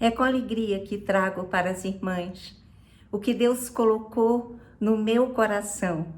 É com alegria que trago para as irmãs o que Deus colocou no meu coração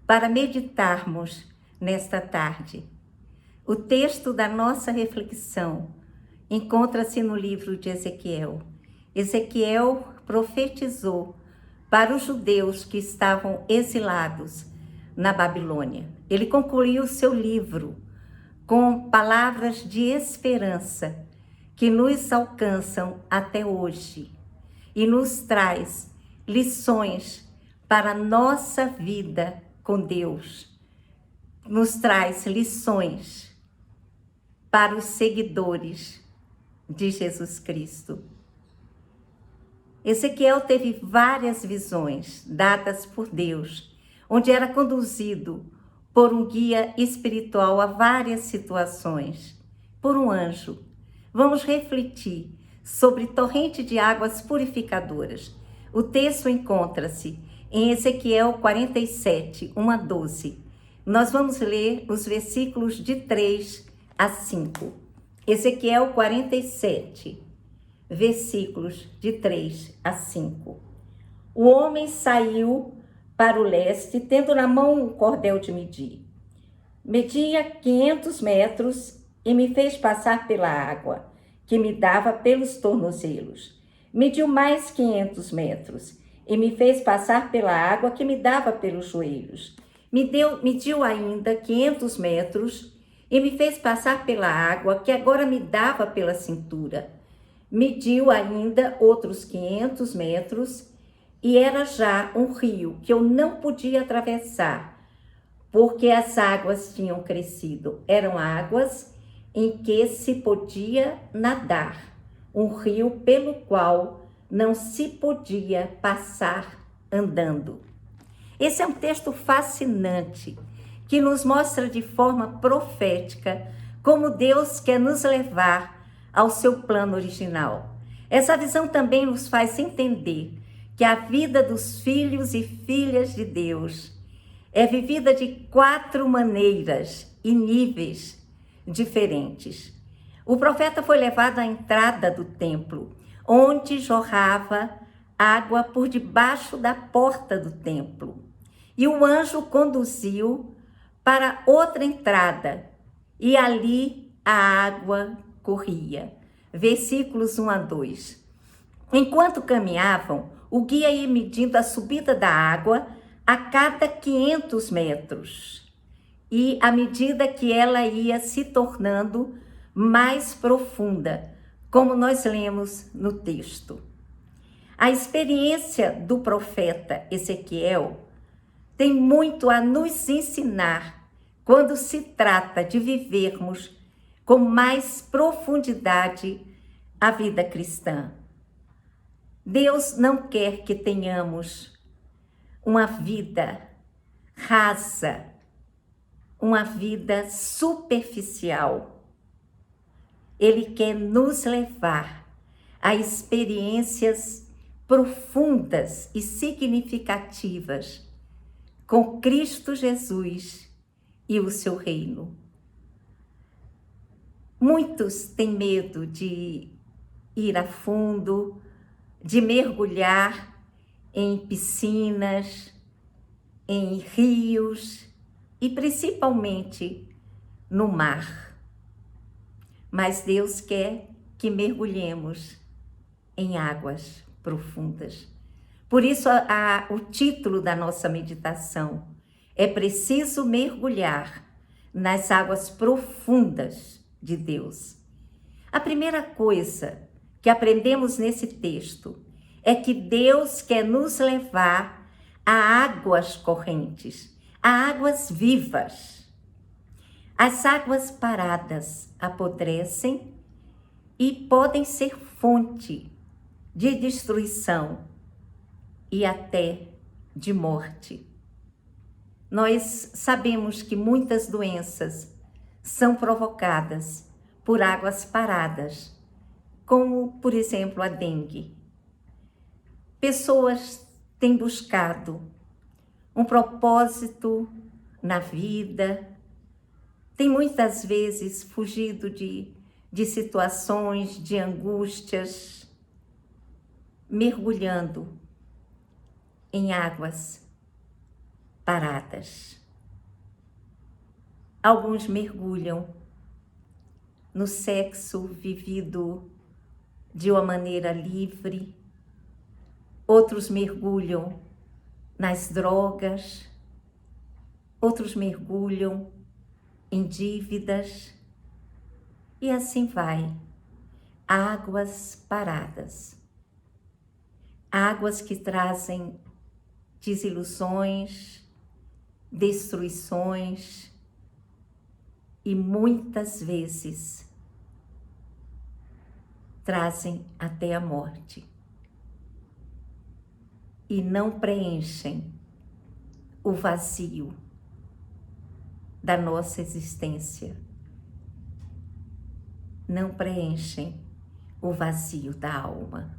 para meditarmos nesta tarde. O texto da nossa reflexão encontra-se no livro de Ezequiel. Ezequiel profetizou para os judeus que estavam exilados na Babilônia. Ele concluiu seu livro com palavras de esperança que nos alcançam até hoje e nos traz lições para a nossa vida com Deus. Nos traz lições para os seguidores de Jesus Cristo. Ezequiel teve várias visões dadas por Deus, onde era conduzido por um guia espiritual a várias situações, por um anjo. Vamos refletir sobre torrente de águas purificadoras. O texto encontra-se em Ezequiel 47, 1 a 12. Nós vamos ler os versículos de 3 a 5. Ezequiel 47, versículos de 3 a 5. O homem saiu para o leste, tendo na mão um cordel de medir. Media 500 metros e me fez passar pela água, que me dava pelos tornozelos. Mediu mais 500 metros e me fez passar pela água, que me dava pelos joelhos. Mediu ainda 500 metros e me fez passar pela água, que agora me dava pela cintura. Mediu ainda outros 500 metros e era já um rio que eu não podia atravessar, porque as águas tinham crescido. Eram águas em que se podia nadar, um rio pelo qual não se podia passar andando. Esse é um texto fascinante que nos mostra de forma profética como Deus quer nos levar ao seu plano original. Essa visão também nos faz entender que a vida dos filhos e filhas de Deus é vivida de 4 maneiras e níveis diferentes. O profeta foi levado à entrada do templo, onde jorrava água por debaixo da porta do templo. E o anjo conduziu para outra entrada, e ali a água corria. Versículos 1 a 2. Enquanto caminhavam, o guia ia medindo a subida da água a cada 500 metros. E à medida que ela ia se tornando mais profunda, como nós lemos no texto. A experiência do profeta Ezequiel tem muito a nos ensinar quando se trata de vivermos com mais profundidade a vida cristã. Deus não quer que tenhamos uma vida rasa, uma vida superficial. Ele quer nos levar a experiências profundas e significativas com Cristo Jesus e o seu reino. Muitos têm medo de ir a fundo, de mergulhar em piscinas, em rios e principalmente no mar. Mas Deus quer que mergulhemos em águas profundas. Por isso, o título da nossa meditação é preciso mergulhar nas águas profundas de Deus. A primeira coisa que aprendemos nesse texto é que Deus quer nos levar a águas correntes, a águas vivas. As águas paradas apodrecem e podem ser fonte de destruição e até de morte. Nós sabemos que muitas doenças são provocadas por águas paradas, como, por exemplo, a dengue. Pessoas têm buscado um propósito na vida, têm muitas vezes fugido de situações, de angústias, mergulhando em águas paradas. Alguns mergulham no sexo vivido de uma maneira livre, outros mergulham nas drogas, outros mergulham em dívidas, e assim vai. Águas paradas. Águas que trazem desilusões, destruições e muitas vezes trazem até a morte e não preenchem o vazio da nossa existência, não preenchem o vazio da alma.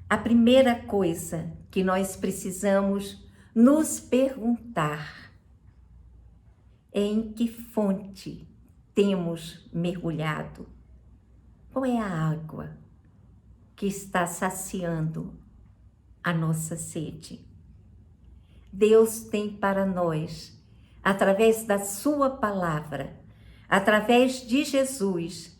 A primeira coisa que nós precisamos nos perguntar é em que fonte temos mergulhado. Qual é a água que está saciando a nossa sede? Deus tem para nós, através da sua palavra, através de Jesus,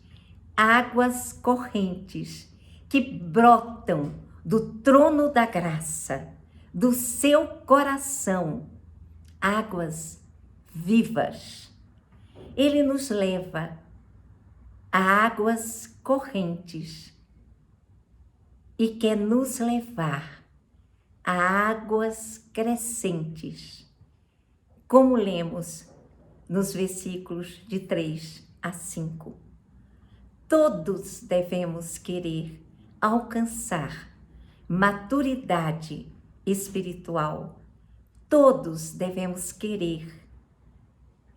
águas correntes que brotam do trono da graça, do seu coração, águas vivas. Ele nos leva a águas correntes e quer nos levar a águas crescentes, como lemos nos versículos de 3 a 5. Todos devemos querer alcançar maturidade espiritual. Todos devemos querer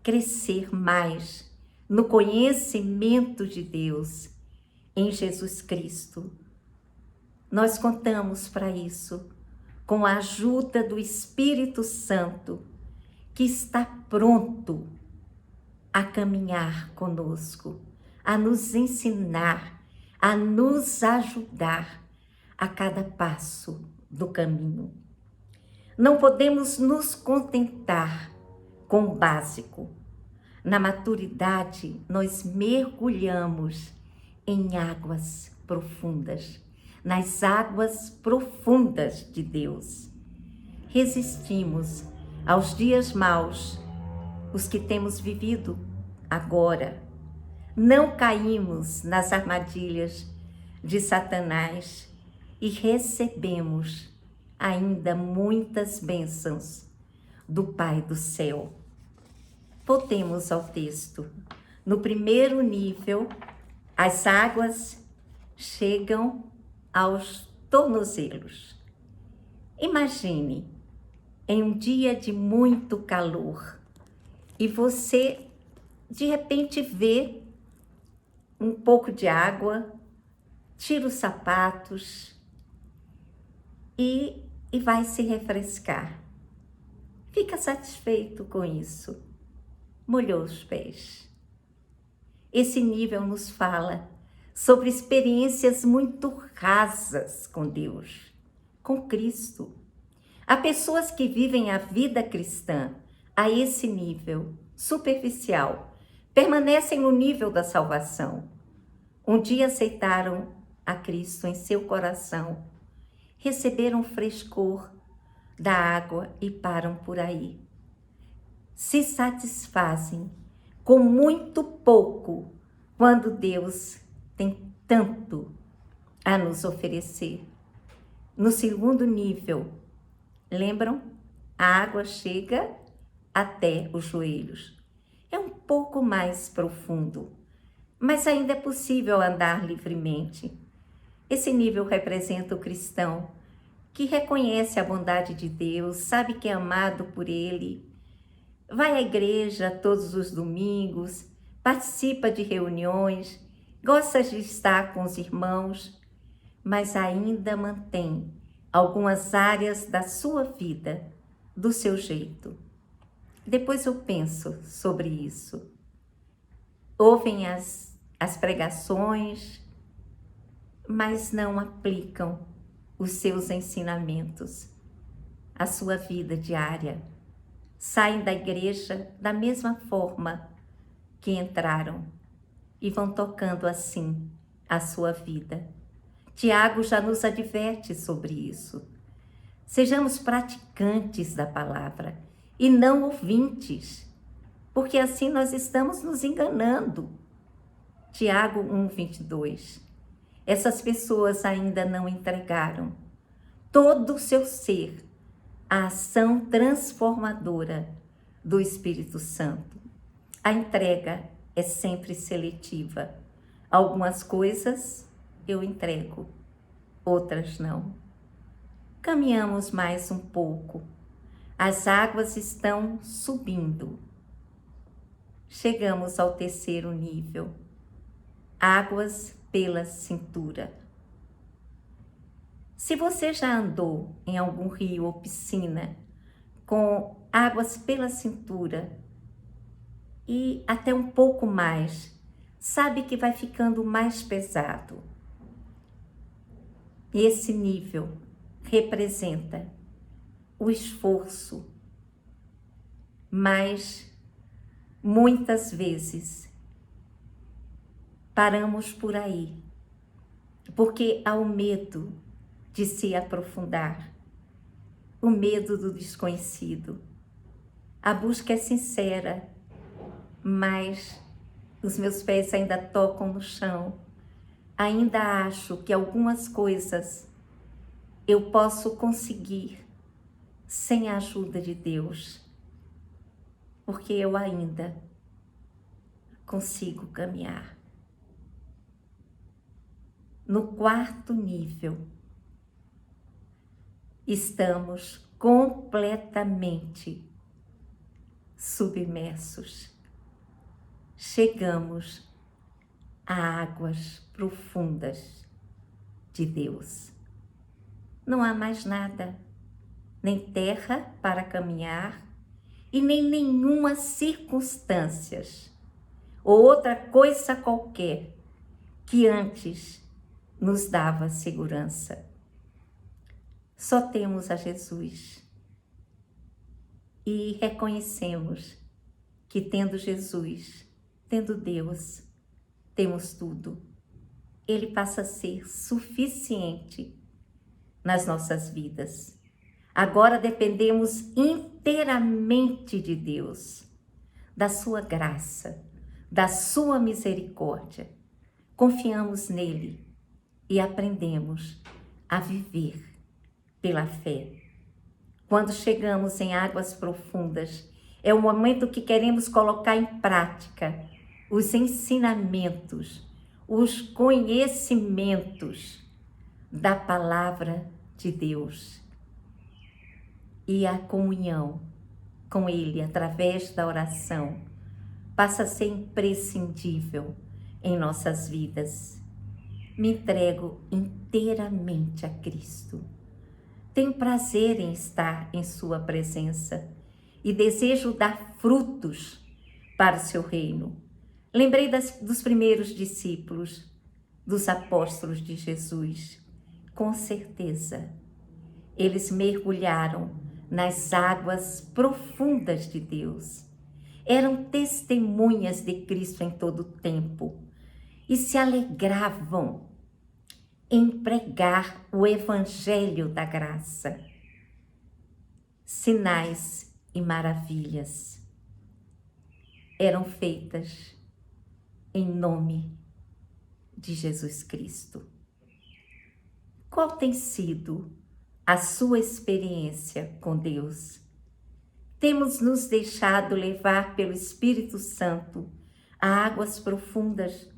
crescer mais no conhecimento de Deus em Jesus Cristo. Nós contamos para isso com a ajuda do Espírito Santo, que está pronto a caminhar conosco, a nos ensinar, a nos ajudar a cada passo do caminho. Não podemos nos contentar com o básico. Na maturidade, nós mergulhamos em águas profundas, nas águas profundas de Deus. Resistimos aos dias maus, os que temos vivido agora. Não caímos nas armadilhas de Satanás e recebemos ainda muitas bênçãos do Pai do céu. Voltemos ao texto. No primeiro nível, as águas chegam aos tornozelos. Imagine, em um dia de muito calor, e você de repente vê um pouco de água, tira os sapatos e vai se refrescar. Fica satisfeito com isso. Molhou os pés. Esse nível nos fala sobre experiências muito rasas com Deus, com Cristo. Há pessoas que vivem a vida cristã a esse nível superficial, permanecem no nível da salvação. Um dia aceitaram a Cristo em seu coração, receberam o frescor da água e param por aí. Se satisfazem com muito pouco, quando Deus tem tanto a nos oferecer. No segundo nível, lembram? A água chega até os joelhos. É um pouco mais profundo, mas ainda é possível andar livremente. Esse nível representa o cristão que reconhece a bondade de Deus, sabe que é amado por Ele, vai à igreja todos os domingos, participa de reuniões, gosta de estar com os irmãos, mas ainda mantém algumas áreas da sua vida do seu jeito. Depois eu penso sobre isso. Ouvem as pregações, mas não aplicam os seus ensinamentos à sua vida diária. Saem da igreja da mesma forma que entraram e vão tocando assim a sua vida. Tiago já nos adverte sobre isso. Sejamos praticantes da palavra e não ouvintes, porque assim nós estamos nos enganando. Tiago 1:22. Essas pessoas ainda não entregaram todo o seu ser à ação transformadora do Espírito Santo. A entrega é sempre seletiva. Algumas coisas eu entrego, outras não. Caminhamos mais um pouco. As águas estão subindo. Chegamos ao terceiro nível. Águas pela cintura. Se você já andou em algum rio ou piscina com águas pela cintura e até um pouco mais, sabe que vai ficando mais pesado. E esse nível representa o esforço, mas muitas vezes paramos por aí, porque há o medo de se aprofundar, o medo do desconhecido. A busca é sincera, mas os meus pés ainda tocam no chão. Ainda acho que algumas coisas eu posso conseguir sem a ajuda de Deus, porque eu ainda consigo caminhar. No quarto nível, estamos completamente submersos. Chegamos a águas profundas de Deus. Não há mais nada, nem terra para caminhar e nem nenhuma circunstâncias ou outra coisa qualquer que antes nos dava segurança. Só temos a Jesus e reconhecemos que tendo Jesus, tendo Deus, temos tudo. Ele passa a ser suficiente nas nossas vidas. Agora dependemos inteiramente de Deus, da sua graça, da sua misericórdia. Confiamos nele e aprendemos a viver pela fé. Quando chegamos em águas profundas, é o momento que queremos colocar em prática os ensinamentos, os conhecimentos da palavra de Deus. E a comunhão com Ele, através da oração, passa a ser imprescindível em nossas vidas. Me entrego inteiramente a Cristo. Tenho prazer em estar em sua presença e desejo dar frutos para o seu reino. Lembrei dos primeiros discípulos, dos apóstolos de Jesus. Com certeza, eles mergulharam nas águas profundas de Deus. Eram testemunhas de Cristo em todo o tempo e se alegravam em pregar o evangelho da graça. Sinais e maravilhas eram feitas em nome de Jesus Cristo. Qual tem sido a sua experiência com Deus? Temos nos deixado levar pelo Espírito Santo a águas profundas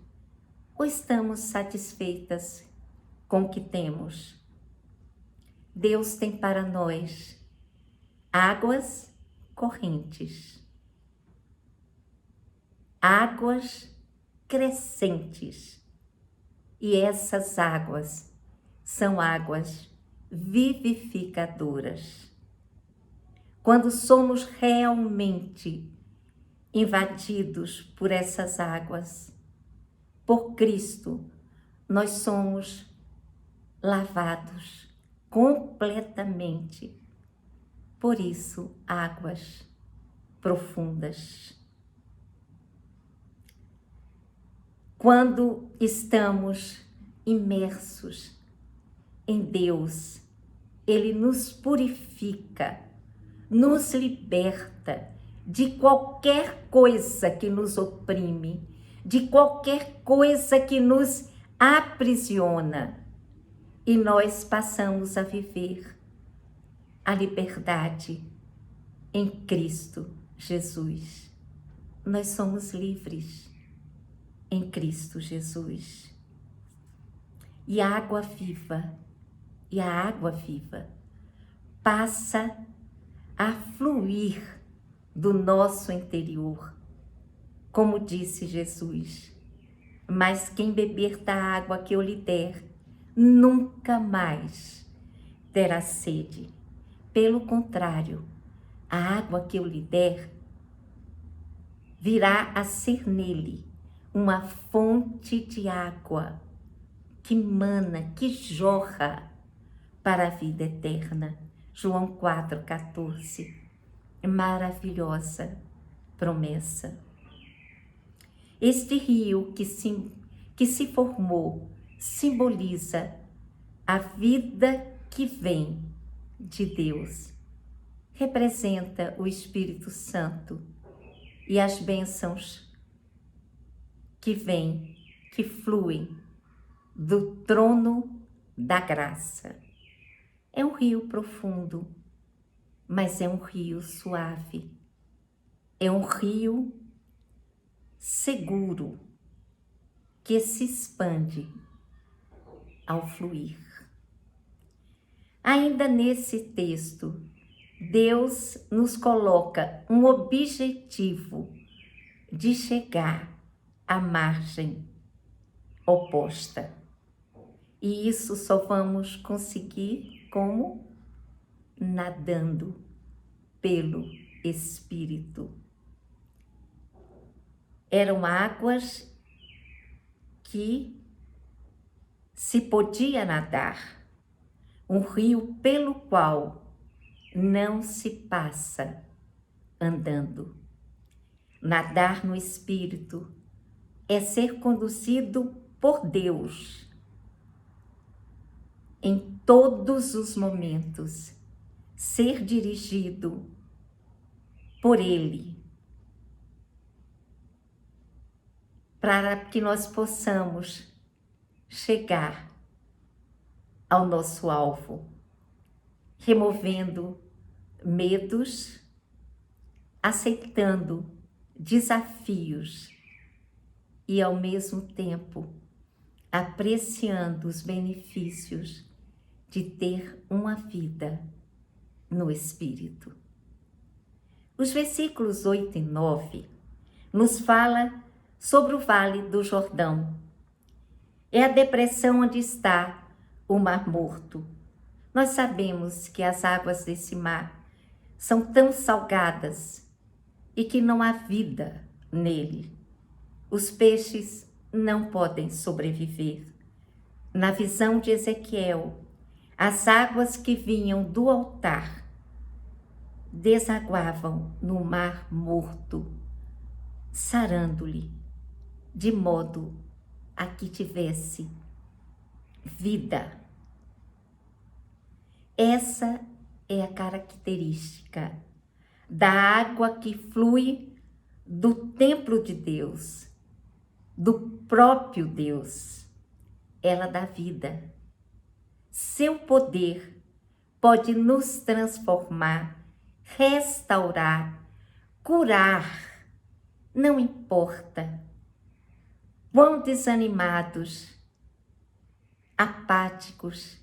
ou estamos satisfeitas com o que temos? Deus tem para nós águas correntes, águas crescentes, e essas águas são águas vivificadoras. Quando somos realmente invadidos por essas águas, por Cristo, nós somos lavados completamente. Por isso, águas profundas. Quando estamos imersos em Deus, Ele nos purifica, nos liberta de qualquer coisa que nos oprime, de qualquer coisa que nos aprisiona. E nós passamos a viver a liberdade em Cristo Jesus. Nós somos livres em Cristo Jesus. E a água viva, passa a fluir do nosso interior, como disse Jesus. Mas quem beber da água que eu lhe der, nunca mais terá sede. Pelo contrário, a água que eu lhe der virá a ser nele uma fonte de água que mana, que jorra para a vida eterna. João 4,14. Maravilhosa promessa. Este rio que se formou simboliza a vida que vem de Deus. Representa o Espírito Santo e as bênçãos que vêm, que fluem do trono da graça. É um rio profundo, mas é um rio suave. É um rio seguro que se expande ao fluir. Ainda nesse texto, Deus nos coloca um objetivo de chegar à margem oposta. E isso só vamos conseguir como? Nadando pelo Espírito. Eram águas que se podia nadar, um rio pelo qual não se passa andando. Nadar no Espírito é ser conduzido por Deus em todos os momentos, ser dirigido por Ele, para que nós possamos chegar ao nosso alvo, removendo medos, aceitando desafios e, ao mesmo tempo, apreciando os benefícios de ter uma vida no Espírito. Os versículos 8 e 9 nos fala sobre o Vale do Jordão. É a depressão onde está o Mar Morto. Nós sabemos que as águas desse mar são tão salgadas e que não há vida nele. Os peixes não podem sobreviver. Na visão de Ezequiel, as águas que vinham do altar desaguavam no Mar Morto, sarando-lhe, de modo a que tivesse vida. Essa é a característica da água que flui do templo de Deus, do próprio Deus. Ela dá vida. Seu poder pode nos transformar, restaurar, curar. Não importa quão desanimados, apáticos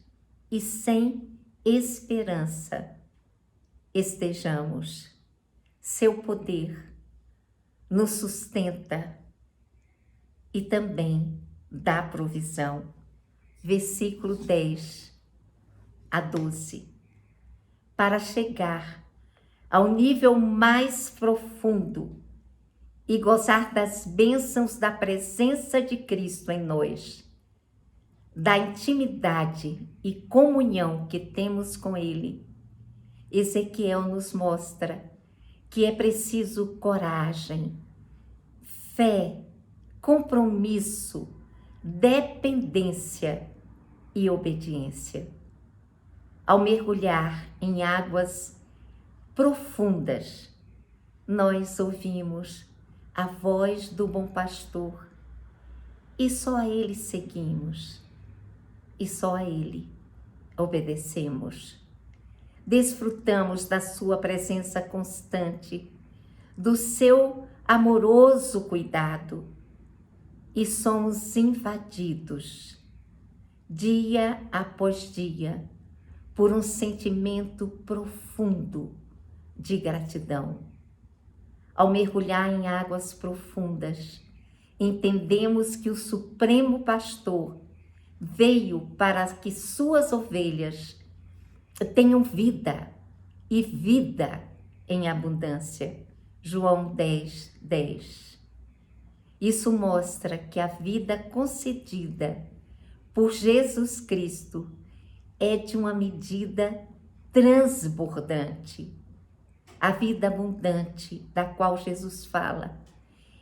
e sem esperança estejamos. Seu poder nos sustenta e também dá provisão. Versículo 10 a 12. Para chegar ao nível mais profundo e gozar das bênçãos da presença de Cristo em nós, da intimidade e comunhão que temos com Ele, Ezequiel nos mostra que é preciso coragem, fé, compromisso, dependência e obediência. Ao mergulhar em águas profundas, nós ouvimos a voz do bom pastor e só a Ele seguimos e só a Ele obedecemos. Desfrutamos da sua presença constante, do seu amoroso cuidado e somos invadidos, dia após dia, por um sentimento profundo de gratidão. Ao mergulhar em águas profundas, entendemos que o Supremo Pastor veio para que suas ovelhas tenham vida e vida em abundância. João 10, 10. Isso mostra que a vida concedida por Jesus Cristo é de uma medida transbordante. A vida abundante da qual Jesus fala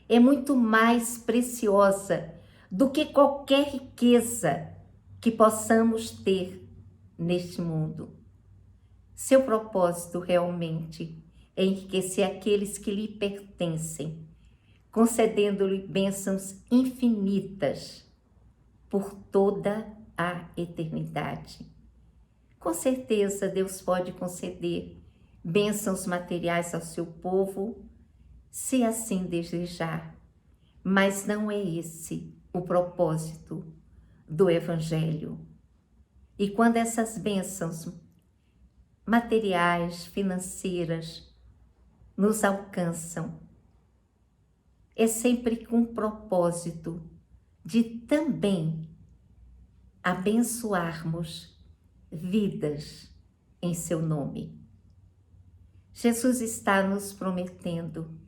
é muito mais preciosa do que qualquer riqueza que possamos ter neste mundo. Seu propósito realmente é enriquecer aqueles que lhe pertencem, concedendo-lhe bênçãos infinitas por toda a eternidade. Com certeza, Deus pode conceder bênçãos materiais ao seu povo, se assim desejar, mas não é esse o propósito do Evangelho. E quando essas bênçãos materiais, financeiras, nos alcançam, é sempre com o propósito de também abençoarmos vidas em seu nome. Jesus está nos prometendo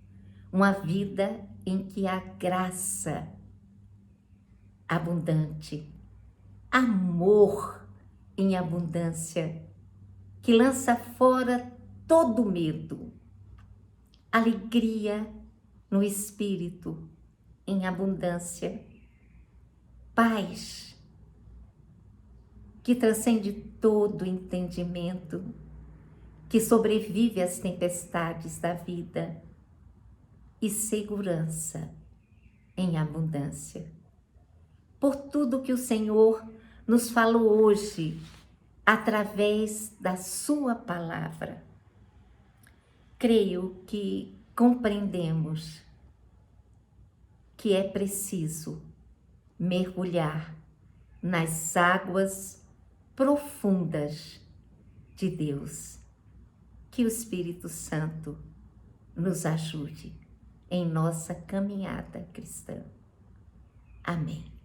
uma vida em que há graça abundante, amor em abundância, que lança fora todo medo, alegria no espírito em abundância, paz que transcende todo entendimento, que sobrevive às tempestades da vida, e segurança em abundância. Por tudo que o Senhor nos falou hoje, através da sua palavra, creio que compreendemos que é preciso mergulhar nas águas profundas de Deus. Que o Espírito Santo nos ajude em nossa caminhada cristã. Amém.